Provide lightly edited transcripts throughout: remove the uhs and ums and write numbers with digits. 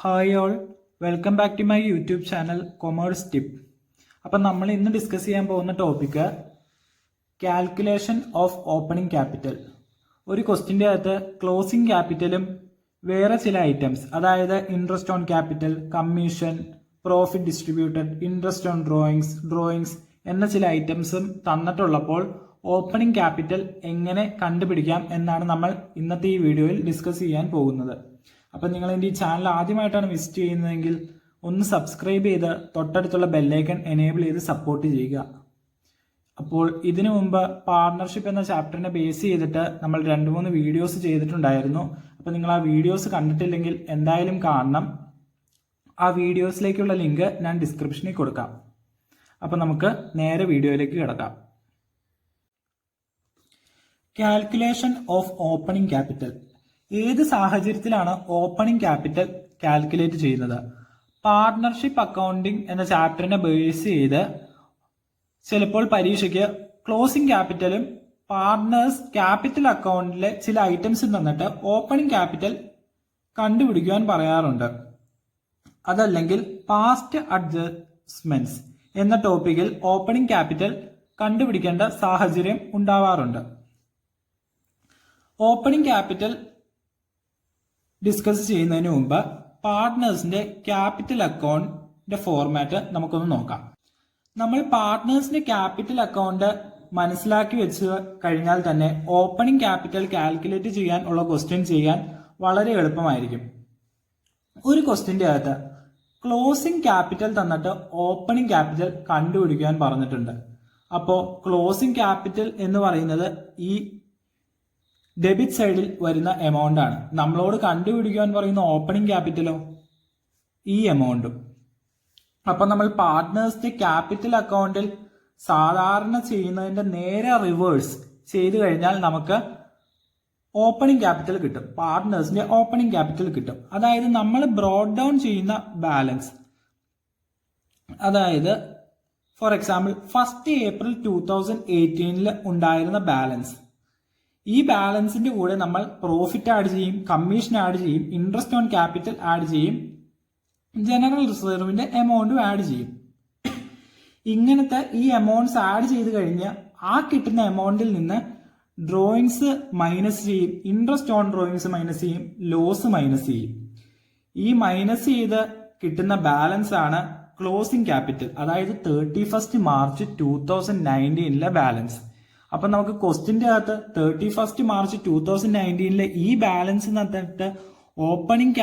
Hi all, welcome back to my YouTube channel commerce tip. അപ്പം നമ്മൾ ഇന്ന് discuss ചെയ്യാൻ പോകുന്ന topic calculation of opening capital. ഒരു ക്വസ്റ്റിൻ്റെ അകത്ത് ക്ലോസിംഗ് ക്യാപിറ്റലും വേറെ ചില ഐറ്റംസ്, അതായത് interest on capital, commission, profit distributed, interest on drawings എന്ന ചില ഐറ്റംസും തന്നിട്ടുള്ളപ്പോൾ ഓപ്പണിംഗ് ക്യാപിറ്റൽ എങ്ങനെ കണ്ടുപിടിക്കാം എന്നാണ് നമ്മൾ ഇന്നത്തെ ഈ വീഡിയോയിൽ ഡിസ്കസ് ചെയ്യാൻ പോകുന്നത്. അപ്പം നിങ്ങൾ എൻ്റെ ഈ ചാനൽ ആദ്യമായിട്ടാണ് വിസിറ്റ് ചെയ്യുന്നതെങ്കിൽ ഒന്ന് സബ്സ്ക്രൈബ് ചെയ്ത് തൊട്ടടുത്തുള്ള ബെല്ലൈക്കൺ എനേബിൾ ചെയ്ത് സപ്പോർട്ട് ചെയ്യുക. അപ്പോൾ ഇതിനു മുമ്പ് പാർട്ണർഷിപ്പ് എന്ന ചാപ്റ്ററിനെ ബേസ് ചെയ്തിട്ട് നമ്മൾ 2-3 വീഡിയോസ് ചെയ്തിട്ടുണ്ടായിരുന്നു. അപ്പോൾ നിങ്ങൾ ആ വീഡിയോസ് കണ്ടിട്ടില്ലെങ്കിൽ എന്തായാലും കാണണം. ആ വീഡിയോസിലേക്കുള്ള ലിങ്ക് ഞാൻ ഡിസ്ക്രിപ്ഷനിൽ കൊടുക്കാം. അപ്പോൾ നമുക്ക് നേരെ വീഡിയോയിലേക്ക് കിടക്കാം. Calculation of opening capital. ഏത് സാഹചര്യത്തിലാണ് ഓപ്പണിംഗ് ക്യാപിറ്റൽ കാൽക്കുലേറ്റ് ചെയ്യുന്നത്? പാർട്ണർഷിപ്പ് അക്കൗണ്ടിംഗ് എന്ന ചാപ്റ്ററിനെ ബേസ് ചെയ്ത് ചിലപ്പോൾ പരീക്ഷയ്ക്ക് ക്ലോസിംഗ് ക്യാപിറ്റലും പാർട്ട്നേഴ്സ് ക്യാപിറ്റൽ അക്കൗണ്ടിലെ ചില ഐറ്റംസ് തന്നിട്ട് ഓപ്പണിംഗ് ക്യാപിറ്റൽ കണ്ടുപിടിക്കുവാൻ പറയാറുണ്ട്. അതല്ലെങ്കിൽ പാസ്റ്റ് അഡ്ജസ്റ്റ്മെന്റ്സ് എന്ന ടോപ്പിക്കിൽ ഓപ്പണിംഗ് ക്യാപിറ്റൽ കണ്ടുപിടിക്കേണ്ട സാഹചര്യം ഉണ്ടാവാറുണ്ട്. ഓപ്പണിംഗ് ക്യാപിറ്റൽ ഡിസ്കസ് ചെയ്യുന്നതിന് മുമ്പ് പാർട്ട്നേഴ്സിന്റെ ക്യാപിറ്റൽ അക്കൗണ്ടിന്റെ ഫോർമാറ്റ് നമുക്കൊന്ന് നോക്കാം. നമ്മൾ പാർട്ട്നേഴ്സിന്റെ ക്യാപിറ്റൽ അക്കൗണ്ട് മനസ്സിലാക്കി വെച്ച് കഴിഞ്ഞാൽ തന്നെ ഓപ്പണിംഗ് ക്യാപിറ്റൽ കാൽക്കുലേറ്റ് ചെയ്യാൻ ഉള്ള ക്വസ്റ്റ്യൻ ചെയ്യാൻ വളരെ എളുപ്പമായിരിക്കും. ഒരു ക്വസ്റ്റ്യന്റെ അകത്ത് ക്ലോസിംഗ് ക്യാപിറ്റൽ തന്നിട്ട് ഓപ്പണിംഗ് ക്യാപിറ്റൽ കണ്ടുപിടിക്കാൻ പറഞ്ഞിട്ടുണ്ട്. അപ്പോൾ ക്ലോസിംഗ് ക്യാപിറ്റൽ എന്ന് പറയുന്നത് ഈ ഡെബിറ്റ് സൈഡിൽ വരുന്ന എമൗണ്ട് ആണ്. നമ്മളോട് കണ്ടുപിടിക്കുവാൻ പറയുന്ന ഓപ്പണിംഗ് ക്യാപിറ്റലോ ഈ എമൗണ്ടും. അപ്പൊ നമ്മൾ പാർട്ട്നേഴ്സിന്റെ ക്യാപിറ്റൽ അക്കൗണ്ടിൽ സാധാരണ ചെയ്യുന്നതിന്റെ നേരെ റിവേഴ്സ് ചെയ്തു കഴിഞ്ഞാൽ നമുക്ക് ഓപ്പണിംഗ് ക്യാപിറ്റൽ കിട്ടും. പാർട്ട്നേഴ്സിന്റെ ഓപ്പണിംഗ് ക്യാപിറ്റൽ കിട്ടും. അതായത് നമ്മൾ ബ്രോഡ് ഡൗൺ ചെയ്യുന്ന ബാലൻസ്, അതായത് ഫോർ എക്സാമ്പിൾ 1 April 2018 ഉണ്ടായിരുന്ന ബാലൻസ്, ഈ ബാലൻസിന്റെ കൂടെ നമ്മൾ പ്രോഫിറ്റ് ആഡ് ചെയ്യും, കമ്മീഷൻ ആഡ് ചെയ്യും, ഇൻട്രസ്റ്റ് ഓൺ ക്യാപിറ്റൽ ആഡ് ചെയ്യും, ജനറൽ റിസർവിന്റെ എമൗണ്ടും ആഡ് ചെയ്യും. ഇങ്ങനത്തെ ഈ എമൗണ്ട്സ് ആഡ് ചെയ്ത് കഴിഞ്ഞ് ആ കിട്ടുന്ന എമൗണ്ടിൽ നിന്ന് ഡ്രോയിങ്സ് മൈനസ് ചെയ്യും, ഇൻട്രസ്റ്റ് ഓൺ ഡ്രോയിങ്സ് മൈനസ് ചെയ്യും, ലോസ് മൈനസ് ചെയ്യും. ഈ മൈനസ് ചെയ്ത് കിട്ടുന്ന ബാലൻസ് ആണ് ക്ലോസിംഗ് ക്യാപിറ്റൽ, അതായത് 31 March 2019 ബാലൻസ്. അപ്പൊ നമുക്ക് ക്വസ്റ്റിന്റെ അകത്ത് 31 March 2019 ഈ ബാലൻസ് തന്നിട്ട് ഓപ്പണിംഗ്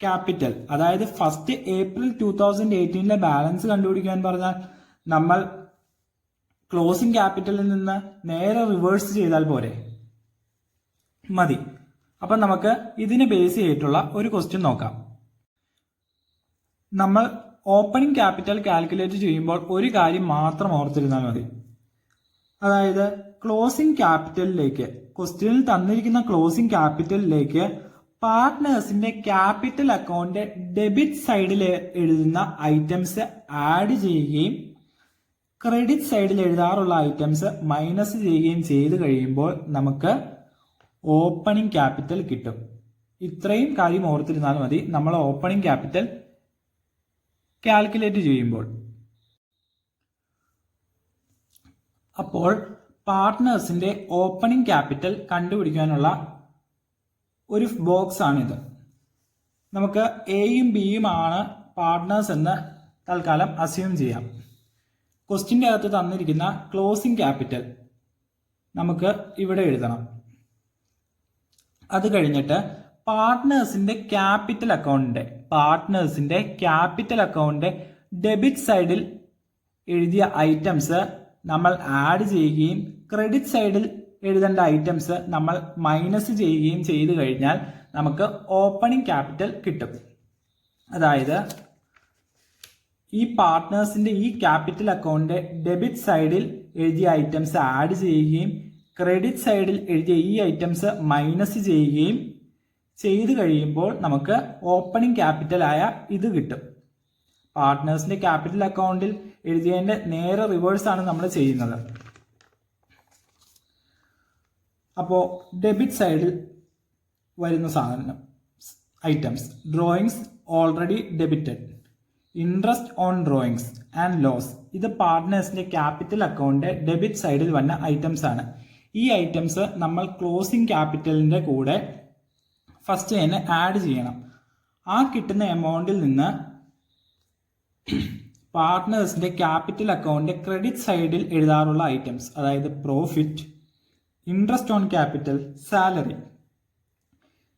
ക്യാപിറ്റൽ, അതായത് 1 April 2018 ബാലൻസ് കണ്ടുപിടിക്കാൻ പറഞ്ഞാൽ നമ്മൾ ക്ലോസിംഗ് ക്യാപിറ്റലിൽ നിന്ന് നേരെ റിവേഴ്സ് ചെയ്താൽ പോരെ, മതി. അപ്പൊ നമുക്ക് ഇതിനെ ബേസ് ചെയ്തിട്ടുള്ള ഒരു ക്വസ്റ്റ്യൻ നോക്കാം. നമ്മൾ ഓപ്പണിംഗ് ക്യാപിറ്റൽ കാൽക്കുലേറ്റ് ചെയ്യുമ്പോൾ ഒരു കാര്യം മാത്രം ഓർത്തിരുന്നാൽ മതി. അതായത് ക്ലോസിംഗ് ക്യാപിറ്റലിലേക്ക്, ക്വസ്റ്റ്യനിൽ തന്നിരിക്കുന്ന ക്ലോസിംഗ് ക്യാപിറ്റലിലേക്ക് പാർട്ട്നേഴ്സിന്റെ ക്യാപിറ്റൽ അക്കൗണ്ട് ഡെബിറ്റ് സൈഡിൽ എഴുതുന്ന ഐറ്റംസ് ആഡ് ചെയ്യുകയും ക്രെഡിറ്റ് സൈഡിൽ എഴുതാറുള്ള ഐറ്റംസ് മൈനസ് ചെയ്യുകയും ചെയ്ത് കഴിയുമ്പോൾ നമുക്ക് ഓപ്പണിംഗ് ക്യാപിറ്റൽ കിട്ടും. ഇത്രയും കാര്യം ഓർത്തിരുന്നാൽ മതി നമ്മൾ ഓപ്പണിംഗ് ക്യാപിറ്റൽ കാൽക്കുലേറ്റ് ചെയ്യുമ്പോൾ. അപ്പോൾ പാർട്ട്നേഴ്സിന്റെ ഓപ്പണിംഗ് ക്യാപിറ്റൽ കണ്ടുപിടിക്കാനുള്ള ഒരു ബോക്സ് ആണിത്. നമുക്ക് എയും ബിയും ആണ് പാർട്ട്നേഴ്സ് എന്ന് തൽക്കാലം അസ്യൂം ചെയ്യാം. ക്വസ്റ്റിന്റെ അകത്ത് തന്നിരിക്കുന്ന ക്ലോസിംഗ് ക്യാപിറ്റൽ നമുക്ക് ഇവിടെ എഴുതണം. അത് കഴിഞ്ഞിട്ട് പാർട്ട്നേഴ്സിന്റെ ക്യാപിറ്റൽ അക്കൗണ്ടിന്റെ ഡെബിറ്റ് സൈഡിൽ എഴുതിയ ഐറ്റംസ് നമ്മൾ ആഡ് ചെയ്യുകയും ക്രെഡിറ്റ് സൈഡിൽ എഴുതേണ്ട ഐറ്റംസ് നമ്മൾ മൈനസ് ചെയ്യുകയും ചെയ്തു കഴിഞ്ഞാൽ നമുക്ക് ഓപ്പണിംഗ് ക്യാപിറ്റൽ കിട്ടും. അതായത് ഈ പാർട്ട്നേഴ്സിന്റെ ഈ ക്യാപിറ്റൽ അക്കൗണ്ടിന്റെ ഡെബിറ്റ് സൈഡിൽ എഴുതിയ ഐറ്റംസ് ആഡ് ചെയ്യുകയും ക്രെഡിറ്റ് സൈഡിൽ എഴുതിയ ഈ ഐറ്റംസ് മൈനസ് ചെയ്യുകയും ചെയ്തു കഴിയുമ്പോൾ നമുക്ക് ഓപ്പണിംഗ് ക്യാപിറ്റൽ ആയ ഇത് കിട്ടും. പാർട്ട്നേഴ്സിന്റെ ക്യാപിറ്റൽ അക്കൗണ്ടിൽ എഴുതിയതിന്റെ നേരെ റിവേഴ്സ് ആണ് നമ്മൾ ചെയ്യുന്നത്. അപ്പോൾ ഡെബിറ്റ് സൈഡിൽ വരുന്ന സാധനം items. Drawings already debited, interest on drawings and loss. ഇത് പാർട്ട്നേഴ്സിന്റെ ക്യാപിറ്റൽ അക്കൗണ്ട് ഡെബിറ്റ് സൈഡിൽ വന്ന ഐറ്റംസ് ആണ്. ഈ ഐറ്റംസ് നമ്മൾ ക്ലോസിംഗ് ക്യാപിറ്റലിന്റെ കൂടെ ഫസ്റ്റ് തന്നെ ആഡ് ചെയ്യണം. ആ കിട്ടുന്ന എമൗണ്ടിൽ നിന്ന് പാർട്ട്നേഴ്സിന്റെ ക്യാപിറ്റൽ അക്കൗണ്ട് ക്രെഡിറ്റ് സൈഡിൽ എഴുതാറുള്ള ഐറ്റംസ്, അതായത് profit, interest on capital, salary,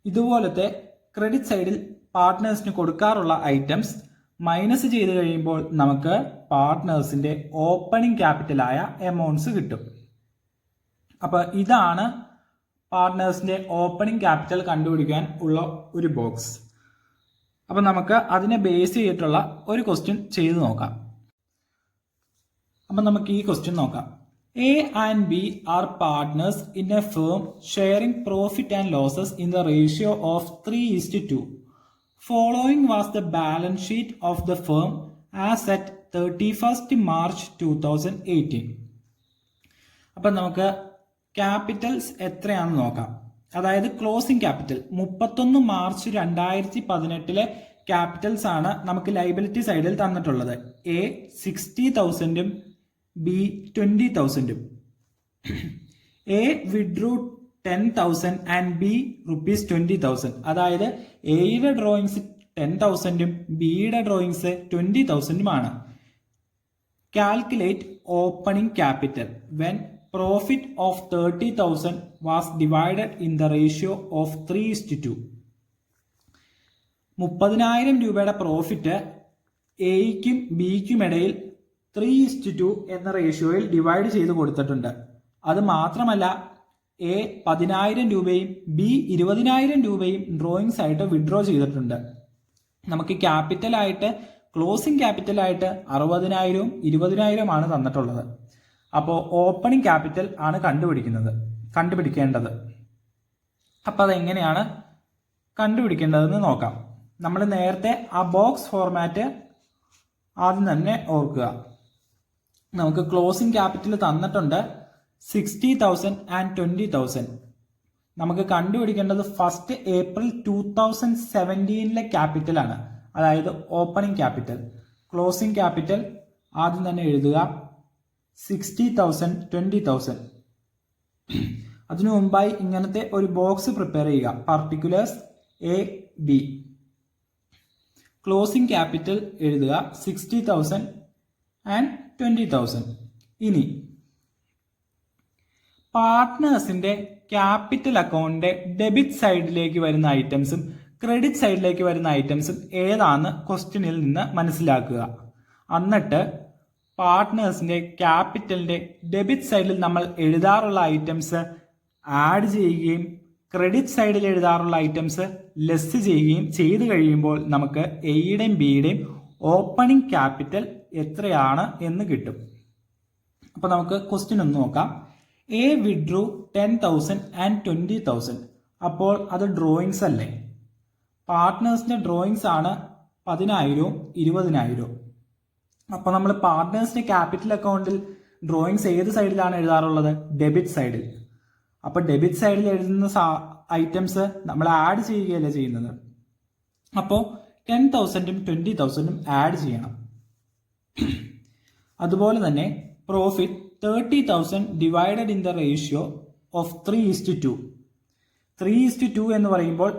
ഇതുപോലത്തെ ക്രെഡിറ്റ് സൈഡിൽ പാർട്ട്നേഴ്സിന് കൊടുക്കാറുള്ള ഐറ്റംസ് മൈനസ് ചെയ്ത് കഴിയുമ്പോൾ നമുക്ക് പാർട്ട്നേഴ്സിന്റെ ഓപ്പണിംഗ് ക്യാപിറ്റലായ എമൗണ്ട്സ് കിട്ടും. അപ്പൊ ഇതാണ് പാർട്ട്നേഴ്സിന്റെ ഓപ്പണിംഗ് ക്യാപിറ്റൽ കണ്ടുപിടിക്കാൻ ഉള്ള ഒരു ബോക്സ്. അപ്പൊ നമുക്ക് അതിനെ ബേസ് ചെയ്തിട്ടുള്ള ഒരു ക്വസ്റ്റ്യൻ ചെയ്ത് നോക്കാം. അപ്പൊ നമുക്ക് ഈ ക്വസ്റ്റ്യൻ നോക്കാം. A and B are partners in a firm sharing profit and losses in the ratio of 3:2. Following was the balance sheet of the firm as at 31st March 2018. അപ്പം നമുക്ക് ക്യാപിറ്റൽസ് എത്രയാണെന്ന് നോക്കാം. അതായത് ക്ലോസിംഗ് ക്യാപിറ്റൽ 31 മാർച്ച് 2018 ക്യാപിറ്റൽസ് ആണ് നമുക്ക് liability സൈഡിൽ തന്നിട്ടുള്ളത്. A 60,000-ഉം B 20,000. A withdrew 10,000 and B rupees 20,000. അതായത് എയുടെ ഡ്രോയിങ്സ് 10,000-ഉം ബിയുടെ ഡ്രോയിങ്സ് 20,000-ഉമാണ്. Calculate opening capital when profit of 30,000 was divided in the ratio of 3:2. 30,000 രൂപയുടെ പ്രോഫിറ്റ് എയ്ക്കും ബിക്കും ഇടയിൽ 3:2 എന്ന റേഷ്യോയിൽ ഡിവൈഡ് ചെയ്ത് കൊടുത്തിട്ടുണ്ട്. അത് മാത്രമല്ല എ 10,000 രൂപയും ബി 20,000 രൂപയും ഡ്രോയിങ്സ് ആയിട്ട് വിഡ്രോ ചെയ്തിട്ടുണ്ട്. നമുക്ക് ക്യാപിറ്റലായിട്ട് ക്ലോസിംഗ് ക്യാപിറ്റലായിട്ട് 60,000-ഉം 20,000-ഉം ആണ് തന്നിട്ടുള്ളത്. അപ്പോൾ ഓപ്പണിംഗ് ക്യാപിറ്റൽ ആണ് കണ്ടുപിടിക്കേണ്ടത്. അപ്പം അതെങ്ങനെയാണ് കണ്ടുപിടിക്കേണ്ടതെന്ന് നോക്കാം. നമ്മൾ നേരത്തെ ആ ബോക്സ് ഫോർമാറ്റ് ആദ്യം തന്നെ ഓർക്കുക. നമുക്ക് ക്ലോസിംഗ് ക്യാപിറ്റൽ തന്നിട്ടുണ്ട് 60,000 ആൻഡ് 20,000. നമുക്ക് കണ്ടുപിടിക്കേണ്ടത് ഫസ്റ്റ് ഏപ്രിൽ 2017 ക്യാപിറ്റലാണ്, അതായത് ഓപ്പണിംഗ് ക്യാപിറ്റൽ. ക്ലോസിംഗ് ക്യാപിറ്റൽ ആദ്യം തന്നെ എഴുതുക 60,000, 20,000. അതിനു മുമ്പായി ഇങ്ങനത്തെ ഒരു ബോക്സ് പ്രിപ്പയർ ചെയ്യുക. Particulars A B. Closing capital എഴുതുക 60,000 ആൻഡ് 20,000. ഇനി പാർട്ട്നേഴ്സിന്റെ ക്യാപിറ്റൽ അക്കൗണ്ടിന്റെ ഡെബിറ്റ് സൈഡിലേക്ക് വരുന്ന ഐറ്റംസും ക്രെഡിറ്റ് സൈഡിലേക്ക് വരുന്ന ഐറ്റംസും ഏതാന്ന് ക്വസ്റ്റ്യനിൽ നിന്ന് മനസ്സിലാക്കുക. എന്നിട്ട് പാർട്ട്നേഴ്സിന്റെ ക്യാപിറ്റലിന്റെ ഡെബിറ്റ് സൈഡിൽ നമ്മൾ എഴുതാറുള്ള ഐറ്റംസ് ആഡ് ചെയ്യുകയും ക്രെഡിറ്റ് സൈഡിൽ എഴുതാറുള്ള ഐറ്റംസ് ലെസ് ചെയ്യുകയും ചെയ്തു കഴിയുമ്പോൾ നമുക്ക് എയുടെയും ബിയുടെയും ഓപ്പണിംഗ് ക്യാപിറ്റൽ എത്രയാണ് എന്ന് കിട്ടും. അപ്പൊ നമുക്ക് ക്വസ്റ്റ്യൻ ഒന്ന് നോക്കാം. A withdrew 10,000 and 20,000. അപ്പോൾ അത് ഡ്രോയിങ്സ് അല്ലേ? പാർട്ട്നേഴ്സിന്റെ ഡ്രോയിങ്സ് ആണ് 10,000-ഉം 20,000-ഉം. അപ്പൊ നമ്മൾ പാർട്ട്നേഴ്സിന്റെ ക്യാപിറ്റൽ അക്കൗണ്ടിൽ ഡ്രോയിങ്സ് ഏത് സൈഡിലാണ് എഴുതാറുള്ളത്? ഡെബിറ്റ് സൈഡിൽ. അപ്പൊ ഡെബിറ്റ് സൈഡിൽ എഴുതുന്ന ഐറ്റംസ് നമ്മൾ ആഡ് ചെയ്യുകയല്ലേ ചെയ്യുന്നത്. അപ്പോൾ 10,000-ഉം 20,000-ഉം ആഡ് ചെയ്യണം. അതുപോലെ തന്നെ profit 30,000 divided in the ratio of 3:2. 3:2 എന്ന് പറയുമ്പോൾ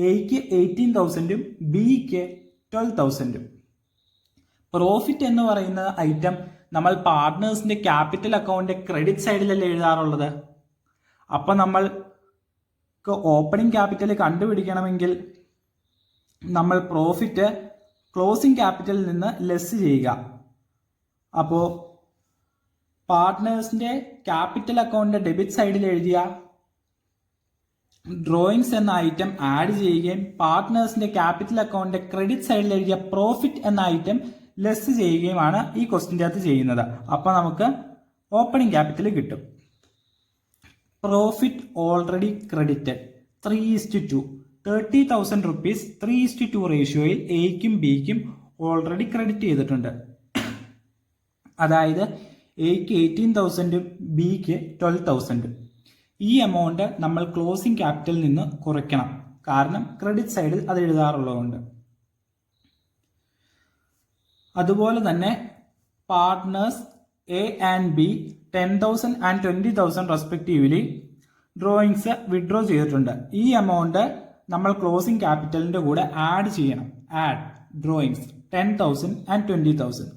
എയ്ക്ക് 18,000-ഉം ബിക്ക് 12,000-ഉം. പ്രോഫിറ്റ് എന്ന് പറയുന്ന ഐറ്റം നമ്മൾ പാർട്ട്നേഴ്സിന്റെ ക്യാപിറ്റൽ അക്കൗണ്ട് ക്രെഡിറ്റ് സൈഡിലല്ലേ എഴുതാറുള്ളത്. അപ്പൊ നമ്മൾ ഓപ്പണിംഗ് ക്യാപിറ്റൽ കണ്ടുപിടിക്കണമെങ്കിൽ നമ്മൾ പ്രോഫിറ്റ് ക്ലോസിംഗ് ക്യാപിറ്റലിൽ നിന്ന് ലെസ് ചെയ്യുക. അപ്പോൾ പാർട്ട്നേഴ്സിന്റെ ക്യാപിറ്റൽ അക്കൗണ്ട് ഡെബിറ്റ് സൈഡിൽ എഴുതിയ ഡ്രോയിങ്സ് എന്ന ഐറ്റം ആഡ് ചെയ്യുകയും പാർട്ട്നേഴ്സിന്റെ ക്യാപിറ്റൽ അക്കൗണ്ട് ക്രെഡിറ്റ് സൈഡിൽ എഴുതിയ പ്രോഫിറ്റ് എന്ന ഐറ്റം ലെസ് ചെയ്യുകയുമാണ് ഈ ക്വസ്റ്റിൻ്റെ അകത്ത് ചെയ്യുന്നത്. അപ്പൊ നമുക്ക് ഓപ്പണിംഗ് ക്യാപിറ്റൽ കിട്ടും. Profit already credited 3:2. 30,000 റുപ്പീസ് 3:2 റേഷ്യോയിൽ എയ്ക്കും ബിക്കും ഓൾറെഡി ക്രെഡിറ്റ് ചെയ്തിട്ടുണ്ട്. അതായത് എയ്ക്ക് 18,000-ഉം ബിക്ക് 12,000-ഉം. ഈ എമൗണ്ട് നമ്മൾ ക്ലോസിംഗ് ക്യാപിറ്റലിൽ നിന്ന് കുറയ്ക്കണം. കാരണം ക്രെഡിറ്റ് സൈഡിൽ അത് എഴുതാറുള്ളതുകൊണ്ട്. അതുപോലെ തന്നെ partners a and b 10,000 and 20,000 respectively drawings withdraw ചെയ്തിട്ടുണ്ട്. ഈ എമൗണ്ട് നമ്മൾ ക്ലോസിംഗ് ക്യാപിറ്റലിന്റെ കൂടെ ആഡ് ചെയ്യണം. Add drawings 10,000 and 20,000.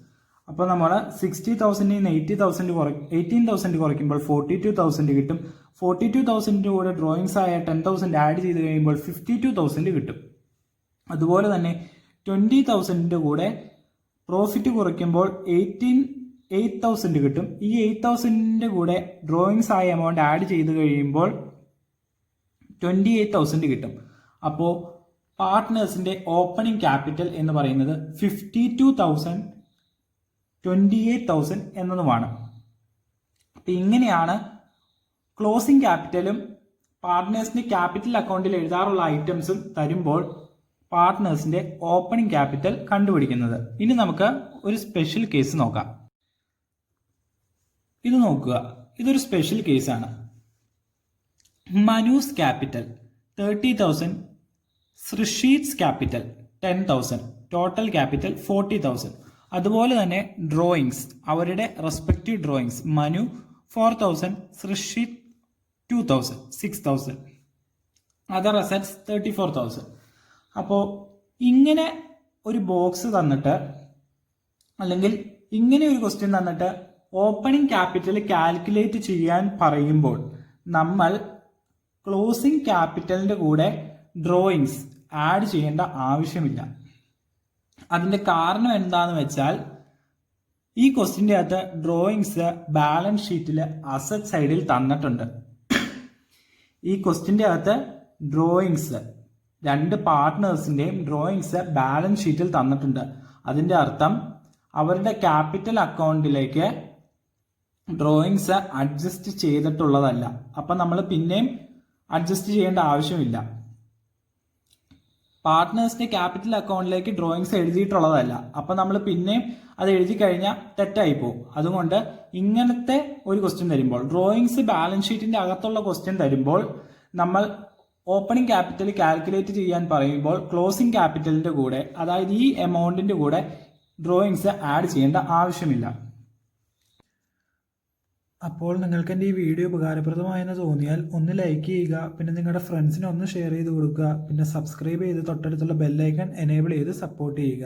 അപ്പോൾ നമ്മൾ 60,000 18,000 കുറയ്ക്കുമ്പോൾ 42,000 കിട്ടും. 42,000 കൂടെ ഡ്രോയിങ്സ് ആയ 10,000 ആഡ് ചെയ്ത് കഴിയുമ്പോൾ 52,000 കിട്ടും. അതുപോലെ തന്നെ 20,000 കൂടെ പ്രോഫിറ്റ് കുറയ്ക്കുമ്പോൾ 8,000 കിട്ടും. ഈ 8,000 കൂടെ ഡ്രോയിങ്സ് ആയ എമൗണ്ട് ആഡ് ചെയ്ത് കഴിയുമ്പോൾ 28,000 കിട്ടും. അപ്പോൾ പാർട്ട്നേഴ്സിന്റെ ഓപ്പണിംഗ് ക്യാപിറ്റൽ എന്ന് പറയുന്നത് 52,000, 28,000 എന്നതുമാണ്. അപ്പം ഇങ്ങനെയാണ് ക്ലോസിംഗ് ക്യാപിറ്റലും പാർട്ട്നേഴ്സിന്റെ ക്യാപിറ്റൽ അക്കൗണ്ടിൽ എഴുതാറുള്ള ഐറ്റംസും തരുമ്പോൾ പാർട്ട്നേഴ്സിന്റെ ഓപ്പണിംഗ് ക്യാപിറ്റൽ കണ്ടുപിടിക്കുന്നത്. ഇനി നമുക്ക് ഒരു സ്പെഷ്യൽ കേസ് നോക്കാം. ഇത് നോക്കുക, ഇതൊരു സ്പെഷ്യൽ കേസാണ്. മനൂസ് ക്യാപിറ്റൽ 30,000, സൃഷീറ്റ്സ് ക്യാപിറ്റൽ 10,000, ടോട്ടൽ ക്യാപിറ്റൽ 40,000. അതുപോലെ തന്നെ ഡ്രോയിങ്സ്, അവരുടെ റെസ്പെക്റ്റീവ് ഡ്രോയിങ്സ്, മനു 4,000, സൃഷീറ്റ് 2,000, 6,000, അതർ അസറ്റ്സ് 34,000. അപ്പോൾ ഇങ്ങനെ ഒരു ബോക്സ് തന്നിട്ട് അല്ലെങ്കിൽ ഇങ്ങനെ ഒരു ക്വസ്റ്റ്യൻ തന്നിട്ട് ഓപ്പണിംഗ് ക്യാപിറ്റൽ കാൽക്കുലേറ്റ് ചെയ്യാൻ പറയുമ്പോൾ നമ്മൾ ക്ലോസിംഗ് ക്യാപിറ്റലിന്റെ കൂടെ ഡ്രോയിങ്സ് ആഡ് ചെയ്യേണ്ട ആവശ്യമില്ല. അതിന്റെ കാരണം എന്താണെന്ന് വെച്ചാൽ ഈ ക്വസ്റ്റ്യൻ്റെ അകത്ത് ഡ്രോയിങ്സ് ബാലൻസ് ഷീറ്റിൽ അസറ്റ് സൈഡിൽ തന്നിട്ടുണ്ട്. ഈ ക്വസ്റ്റ്യൻ്റെ അകത്ത് ഡ്രോയിങ്സ് രണ്ട് പാർട്ട്നേഴ്സിന്റെയും ഡ്രോയിങ്സ് ബാലൻസ് ഷീറ്റിൽ തന്നിട്ടുണ്ട്. അതിന്റെ അർത്ഥം അവരുടെ ക്യാപിറ്റൽ അക്കൗണ്ടിലേക്ക് ഡ്രോയിങ്സ് അഡ്ജസ്റ്റ് ചെയ്തിട്ടുള്ളതല്ല. അപ്പൊ നമ്മൾ പിന്നെയും അഡ്ജസ്റ്റ് ചെയ്യേണ്ട ആവശ്യമില്ല. പാർട്ട്നേഴ്സിന്റെ ക്യാപിറ്റൽ അക്കൗണ്ടിലേക്ക് ഡ്രോയിങ്സ് എഴുതിയിട്ടുള്ളതല്ല. അപ്പൊ നമ്മൾ പിന്നെയും അത് എഴുതി കഴിഞ്ഞാൽ തെറ്റായി പോകും. അതുകൊണ്ട് ഇങ്ങനത്തെ ഒരു ക്വസ്റ്റ്യൻ തരുമ്പോൾ, ഡ്രോയിങ്സ് ബാലൻസ് ഷീറ്റിന്റെ അകത്തുള്ള ക്വസ്റ്റ്യൻ തരുമ്പോൾ നമ്മൾ ഓപ്പണിംഗ് ക്യാപിറ്റൽ കാൽക്കുലേറ്റ് ചെയ്യാൻ പറയുമ്പോൾ ക്ലോസിംഗ് ക്യാപിറ്റലിന്റെ കൂടെ, അതായത് ഈ എമൗണ്ടിന്റെ കൂടെ ഡ്രോയിങ്സ് ആഡ് ചെയ്യേണ്ട ആവശ്യമില്ല. അപ്പോൾ നിങ്ങൾക്ക് എൻ്റെ ഈ വീഡിയോ ഉപകാരപ്രദമായെന്ന് തോന്നിയാൽ ഒന്ന് ലൈക്ക് ചെയ്യുക, പിന്നെ നിങ്ങളുടെ ഫ്രണ്ട്സിന് ഒന്ന് ഷെയർ ചെയ്ത് കൊടുക്കുക, പിന്നെ സബ്സ്ക്രൈബ് ചെയ്ത് തൊട്ടടുത്തുള്ള ബെല്ലൈക്കൺ എനേബിൾ ചെയ്ത് സപ്പോർട്ട് ചെയ്യുക.